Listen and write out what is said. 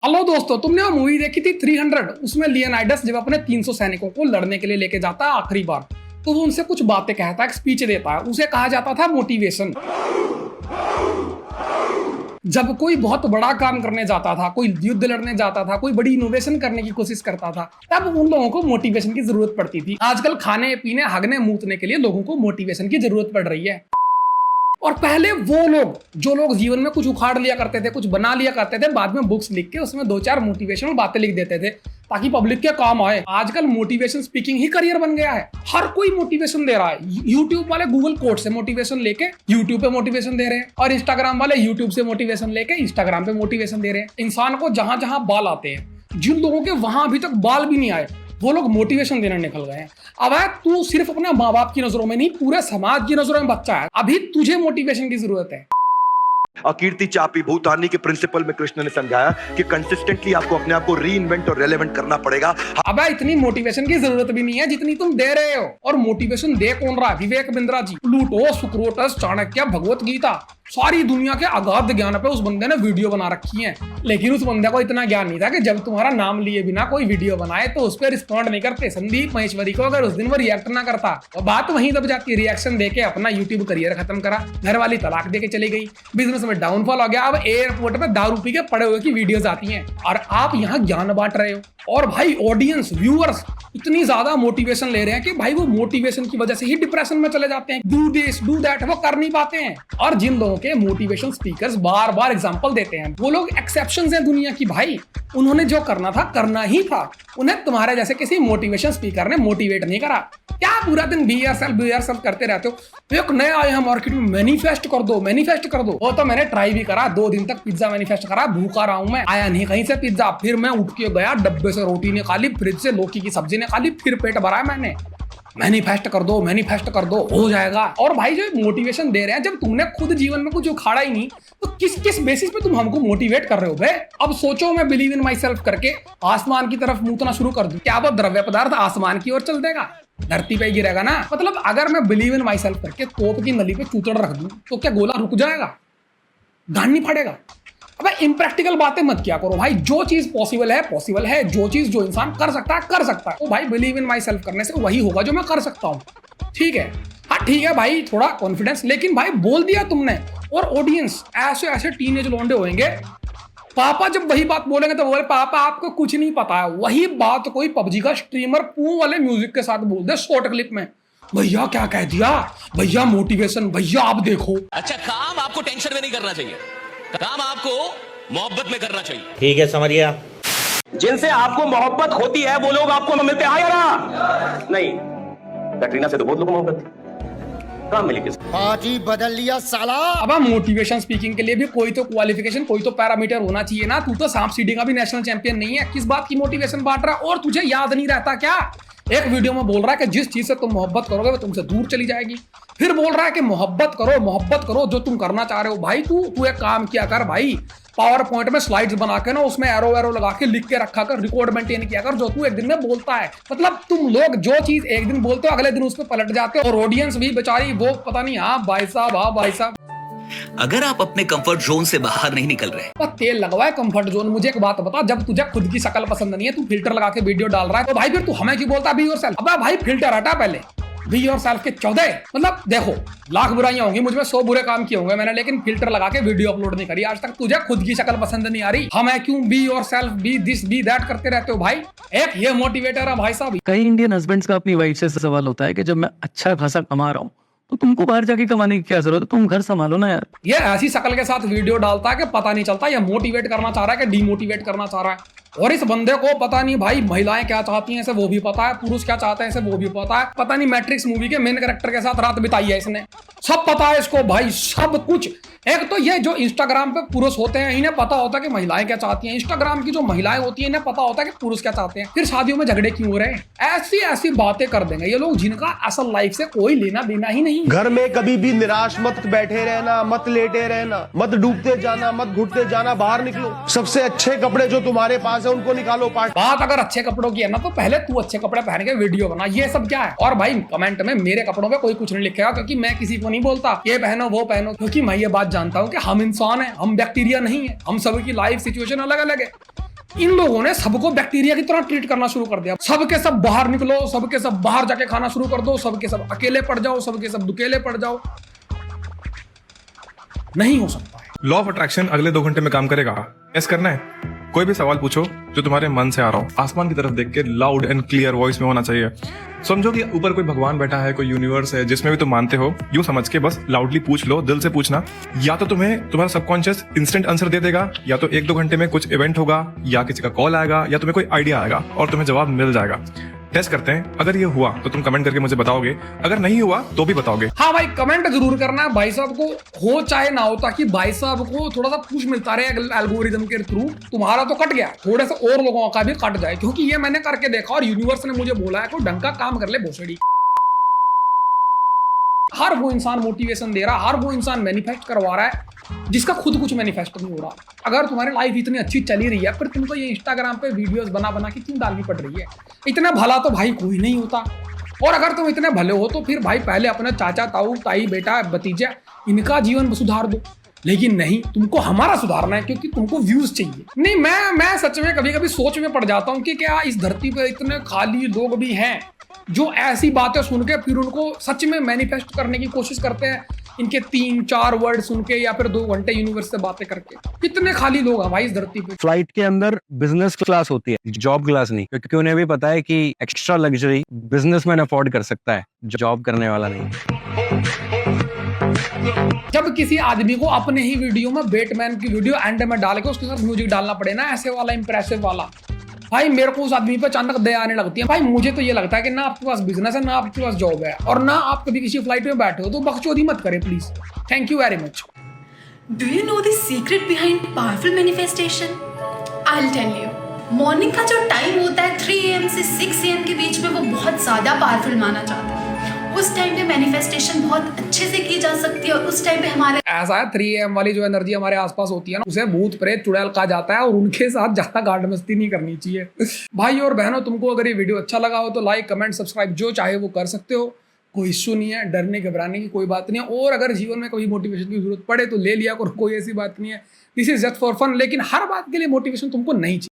Hello दोस्तों, तुमने वो मूवी देखी थी 300? उसमें लियोनाइडस जब अपने 300 सैनिकों को लड़ने के लिए लेके जाता है आखिरी बार, तो वो उनसे कुछ बातें कहता है, एक स्पीच देता है। उसे कहा जाता था मोटिवेशन। जब कोई बहुत बड़ा काम करने जाता था, कोई युद्ध लड़ने जाता था, कोई बड़ी इनोवेशन करने की कोशिश करता था, तब उन लोगों को मोटिवेशन की जरूरत पड़ती थी। आजकल खाने पीने हगने मूतने के लिए लोगों को मोटिवेशन की जरूरत पड़ रही है। और पहले वो लोग जो लोग जीवन में कुछ उखाड़ लिया करते थे, कुछ बना लिया करते थे, बाद में बुक्स लिख के उसमें 2-4 मोटिवेशनल बातें लिख देते थे ताकि पब्लिक के काम आए। आजकल मोटिवेशन स्पीकिंग ही करियर बन गया है। हर कोई मोटिवेशन दे रहा है। यूट्यूब वाले गूगल कोट से मोटिवेशन लेके यूट्यूब पे मोटिवेशन दे रहे हैं, और इंस्टाग्राम वाले यूट्यूब से मोटिवेशन लेके इंस्टाग्राम पे मोटिवेशन दे रहे हैं। इंसान को जहां जहां बाल आते हैं, जिन लोगों के वहां अभी तक बाल भी नहीं आए, वो लोग मोटिवेशन देने निकल गए हैं। अब तू सिर्फ अपने माँ बाप की नजरों में नहीं, पूरे समाज की नजरों में बच्चा है। अभी तुझे मोटिवेशन की जरूरत है। अकीर्ति चापी भूतानी के प्रिंसिपल में कृष्ण ने समझाया कि कंसिस्टेंटली आपको अपने आप को रीइन्वेंट और रेलेवेंट करना पड़ेगा। अब इतनी मोटिवेशन की जरूरत भी नहीं है जितनी तुम दे रहे हो। और मोटिवेशन दे कौन रहा? विवेक बिंद्रा जी, प्लूटो, सुक्रोटस, चाणक्य, भगवत गीता, सारी दुनिया के अगाध ज्ञान पे उस बंदे ने वीडियो बना रखी है। लेकिन उस बंदे को इतना ज्ञान नहीं था कि जब तुम्हारा नाम लिए बिना कोई वीडियो बनाए तो उस पर रिस्पॉन्ड नहीं करते। संदीप महेश्वरी को अगर उस दिन वो रिएक्ट ना करता तो बात वहीं दब जाती। रिएक्शन देके अपना यूट्यूब करियर खत्म करा, घर वाली तलाक देके चली गई, बिजनेस में डाउनफॉल हो गया। अब एयरपोर्ट पे दारू पी के पड़े हुए की वीडियोस आती हैं और आप यहाँ ज्ञान बांट रहे हो। और भाई ऑडियंस, व्यूअर्स इतनी ज्यादा मोटिवेशन ले रहे हैं कि भाई वो मोटिवेशन की वजह से ही डिप्रेशन में चले जाते हैं। डू दिस डू दैट, वो कर नहीं पाते हैं। और जिन लोगों के मोटिवेशन स्पीकर्स बार बार एग्जांपल देते हैं, वो लोग एक्सेप्शंस हैं दुनिया की। भाई उन्होंने जो करना था करना ही था। उन्हें तुम्हारे जैसे किसी मोटिवेशन स्पीकर ने मोटिवेट नहीं करा। क्या पूरा दिन बी योरसेल्फ करते रहते हो? एक नया आया है मार्केट में, मैनिफेस्ट कर दो, मैनिफेस्ट कर दो। वो तो मैंने ट्राई भी करा, 2 दिन तक पिज्जा मैनिफेस्ट करा, भूखा रहा हूं मैं, आया नहीं कहीं से पिज्जा। फिर मैं उठ के गया, डब्बे से रोटी निकाली, फ्रिज से लौकी की सब्जी निकाली, फिर पेट भरा मैंने। मैनिफेस्ट कर दो, मैनिफेस्ट कर दो, हो जाएगा। और भाई जो मोटिवेशन दे रहे हैं, जब तुमने खुद जीवन में कुछ उखाड़ा ही नहीं तो किस बेसिस पे तुम हमको मोटिवेट कर रहे हो बे? अब सोचो, मैं बिलीव इन माई सेल्फ करके आसमान की तरफ मूतना शुरू कर दूं, क्या वो द्रव्य पदार्थ आसमान की ओर चल देगा? धरती पे गिरेगा ना। मतलब अगर मैं बिलीव इन माई सेल्फ करके तोप की नली पे चूतड़ रख दूं तो क्या गोला रुक जाएगा? गांड नहीं फटेगा? अबे इम्प्रैक्टिकल बातें मत किया करो भाई। जो चीज पॉसिबल है पॉसिबल है। जो चीज जो इंसान कर सकता है कर सकता है। तो भाई बिलीव इन माई सेल्फ करने से वही होगा जो मैं कर सकता हूँ। ठीक है, हाँ ठीक है भाई, थोड़ा कॉन्फिडेंस। लेकिन भाई बोल दिया तुमने, और ऑडियंस ऐसे ऐसे टीनेज लौंडे होंगे, पापा जब वही बात बोलेंगे तो बोले पापा आपको कुछ नहीं पता है। वही बात कोई पबजी का स्ट्रीमर पू वाले म्यूजिक के साथ बोल दे शॉर्ट क्लिप में, भैया क्या कह दिया, भैया मोटिवेशन, भैया आप देखो। अच्छा, काम आपको टेंशन में नहीं करना चाहिए, काम आपको मोहब्बत में करना चाहिए। ठीक है, समझ गया। जिनसे आपको मोहब्बत होती है वो लोग आपको मिलते हैं या ना? नहीं, कैटरीना से तो बहुत लोग मोहब्बत थी, काम मिली किस? आज ही बदल लिया साला। अब मोटिवेशन स्पीकिंग के लिए भी कोई तो क्वालिफिकेशन, कोई तो पैरामीटर होना चाहिए ना। तू तो सांप सीढ़ी का भी नेशनल चैंपियन नहीं है। किस बात की मोटिवेशन बांट रहा? और तुझे याद नहीं रहता क्या? एक वीडियो में बोल रहा है कि जिस चीज से तुम मोहब्बत करोगे वो तुमसे दूर चली जाएगी। फिर बोल रहा है कि मोहब्बत करो जो तुम करना चाह रहे हो। भाई तू एक काम किया कर भाई, पावर पॉइंट में स्लाइड्स बना के ना उसमें एरो लगा के लिख के रखा कर, रिकॉर्ड मेंटेन किया कर जो तू एक दिन में बोलता है। मतलब तुम लोग जो चीज एक दिन बोलते हो अगले दिन उस पर पलट जाते हो। और ऑडियंस भी बेचारी वो पता नहीं, हाँ भाई साहब अगर आप अपने कंफर्ट जोन से बाहर नहीं निकल रहे, तेल लगवाए कंफर्ट जोन। मुझे एक बात बता, जब तुझे खुद की शक्ल पसंद नहीं है, तू फिल्टर लगा के वीडियो डाल रहा है, तो भाई फिर तू हमें क्यों बोलता बी योरसेल्फ? अबे भाई फिल्टर हटा पहले, बी योरसेल्फ के 14। मतलब देखो, लाख बुराइयां होंगी मुझ में, 100 बुरे काम किए होंगे मैंने, लेकिन फिल्टर लगा के वीडियो अपलोड नहीं करी आज तक। तुझे खुद की शक्ल पसंद नहीं आ रही, हमें क्यों be yourself, be this be that करते रहते हो भाई। एक ये मोटिवेटर है भाई साहब। कई इंडियन हस्बैंड्स का अपनी वाइफ से सवाल होता है कि जब मैं अच्छा खासा कमा रहा हूँ तो तुमको बाहर जाके कमाने की क्या जरूरत है, तुम घर संभालो ना यार। ये ऐसी शक्ल के साथ वीडियो डालता है कि पता नहीं चलता ये मोटिवेट करना चाह रहा है कि डीमोटिवेट करना चाह रहा है। और इस बंदे को पता नहीं भाई महिलाएं क्या चाहती हैं इसे वो भी पता है, पुरुष क्या चाहते हैं इसे वो भी पता है। पता नहीं मैट्रिक्स मूवी के मेन कैरेक्टर के साथ रात बिताई है इसने, सब पता है इसको भाई, सब कुछ। एक तो ये जो इंस्टाग्राम पे पुरुष होते हैं इन्हें पता होता है कि महिलाएं क्या चाहती हैं। इंस्टाग्राम की जो महिलाएं होती हैं इन्हें पता होता है कि पुरुष क्या चाहते हैं। फिर शादियों में झगड़े क्यों हो रहे हैं? ऐसी बातें कर देंगे ये लोग जिनका असल लाइफ से कोई लेना देना ही नहीं। घर में कभी भी निराश मत बैठे रहना, मत लेटे रहना, मत डूबते जाना, मत घुटते जाना, बाहर निकलो। सबसे अच्छे कपड़े जो तुम्हारे पास है उनको निकालो। बात अगर अच्छे कपड़ों की है ना तो पहले तू अच्छे कपड़े पहन के वीडियो बना। ये सब क्या है? और भाई कमेंट में मेरे कपड़ों पे कोई कुछ नहीं लिखेगा, क्योंकि मैं किसी को नहीं बोलता ये पहनो वो पहनो, क्योंकि मैं ये बात जानता हूँ कि हम इंसान हैं, हम बैक्टीरिया नहीं है। हम सभी की लाइफ सिचुएशन अलग अलग है। इन लोगों ने सबको बैक्टीरिया की तरह ट्रीट करना शुरू कर दिया। सबके सब बाहर निकलो, सबके सब बाहर जाके खाना शुरू कर दो, सबके सब अकेले पड़ जाओ, सबके सब दुकेले पड़ जाओ। नहीं हो सकता है। लॉ ऑफ अट्रैक्शन अगले 2 घंटे में काम करेगा। ऐस करना है, कोई भी सवाल पूछो जो तुम्हारे मन से आ रहा हो, आसमान की तरफ देख के लाउड एंड क्लियर वॉइस में होना चाहिए। समझो कि ऊपर कोई भगवान बैठा है, कोई यूनिवर्स है, जिसमें भी तुम मानते हो, यूं समझ के बस लाउडली पूछ लो, दिल से पूछना। या तो तुम्हारा सबकॉन्शियस इंस्टेंट आंसर दे देगा, या तो 1-2 घंटे में कुछ इवेंट होगा, या किसी का कॉल आएगा, या तुम्हें कोई आइडिया आएगा और तुम्हें जवाब मिल जाएगा। टेस्ट करते हैं, अगर ये हुआ तो तुम कमेंट करके मुझे बताओगे, अगर नहीं हुआ तो भी बताओगे। हाँ भाई, कमेंट जरूर करना है भाई साहब को, हो चाहे ना हो, ताकि भाई साहब को थोड़ा सा पुश मिलता रहे एल्गोरिदम के थ्रू। तुम्हारा तो कट गया, थोड़े से और लोगों का भी कट जाए, क्योंकि ये मैंने करके देखा और यूनिवर्स ने मुझे बोला है कि ढंग का काम कर ले भोसड़ी। हर वो इंसान मोटिवेशन दे रहा, हर वो इंसान मैनिफेस्ट करवा रहा है जिसका खुद कुछ मैनिफेस्ट नहीं हो रहा। अगर तुम्हारी लाइफ इतनी अच्छी चली रही है, फिर तुमको ये इंस्टाग्राम पे वीडियोस बना बना के क्यों डालनी पड़ रही है? इतना भला तो भाई कोई नहीं होता। और अगर तुम इतने भले हो तो फिर भाई पहले अपने चाचा, ताऊ, ताई, बेटा, भतीजा, इनका जीवन सुधार दो। लेकिन नहीं, तुमको हमारा सुधारना है, क्योंकि तुमको व्यूज चाहिए। नहीं, मैं सच में कभी कभी सोच में पड़ जाता हूँ कि क्या इस धरती पे इतने खाली लोग भी हैं जो ऐसी बातें सुन के फिर उनको सच में मैनिफेस्ट करने की कोशिश करते हैं, इनके 3-4 वर्ड सुन के या फिर 2 घंटे यूनिवर्स से बातें करके। कितने खाली लोग हैं भाई इस धरती पे। फ्लाइट के अंदर बिजनेस क्लास होती है, जॉब क्लास नहीं, क्योंकि उन्हें भी पता है कि एक्स्ट्रा लग्जरी बिजनेसमैन अफोर्ड कर सकता है, जॉब करने वाला नहीं। जब किसी आदमी को अपने ही वीडियो में बैटमैन की वीडियो एंड में डाल के उसके साथ म्यूजिक डालना पड़े ना, ऐसे वाला इंप्रेसिव वाला, भाई मेरे को उस आदमी पे अचानक दया आने लगती है। भाई मुझे तो ये लगता है कि ना आपके पास बिजनेस है, ना आपके पास जॉब है, और ना आप कभी किसी फ्लाइट में बैठे हो, तो बकचोदी मत करें please. Thank you very much. Do you know the secret behind powerful manifestation? I'll tell you. Morning का जो टाइम होता है 3 AM से 6 AM के बीच में, वो बहुत ज़्यादा पावरफुल माना जाता है। उस टाइम पे मैनिफेस्टेशन बहुत अच्छे से की जा सकती है, और उस टाइम पे हमारे ऐसा है 3 AM वाली जो एनर्जी हमारे आसपास होती है ना, उसे भूत प्रेत चुड़ैल कहा जाता है, और उनके साथ ज्यादा गार्ड मस्ती नहीं करनी चाहिए। भाई और बहनों, तुमको अगर ये वीडियो अच्छा लगा हो तो लाइक, कमेंट, सब्सक्राइब जो चाहे वो कर सकते हो। कोई इश्यू नहीं है, डरने घबराने की कोई बात नहीं है। और अगर जीवन में कभी मोटिवेशन की जरूरत पड़े तो ले लिया करो, कोई ऐसी बात नहीं है। This is just for fun. लेकिन हर बात के लिए मोटिवेशन तुमको नहीं चाहिए।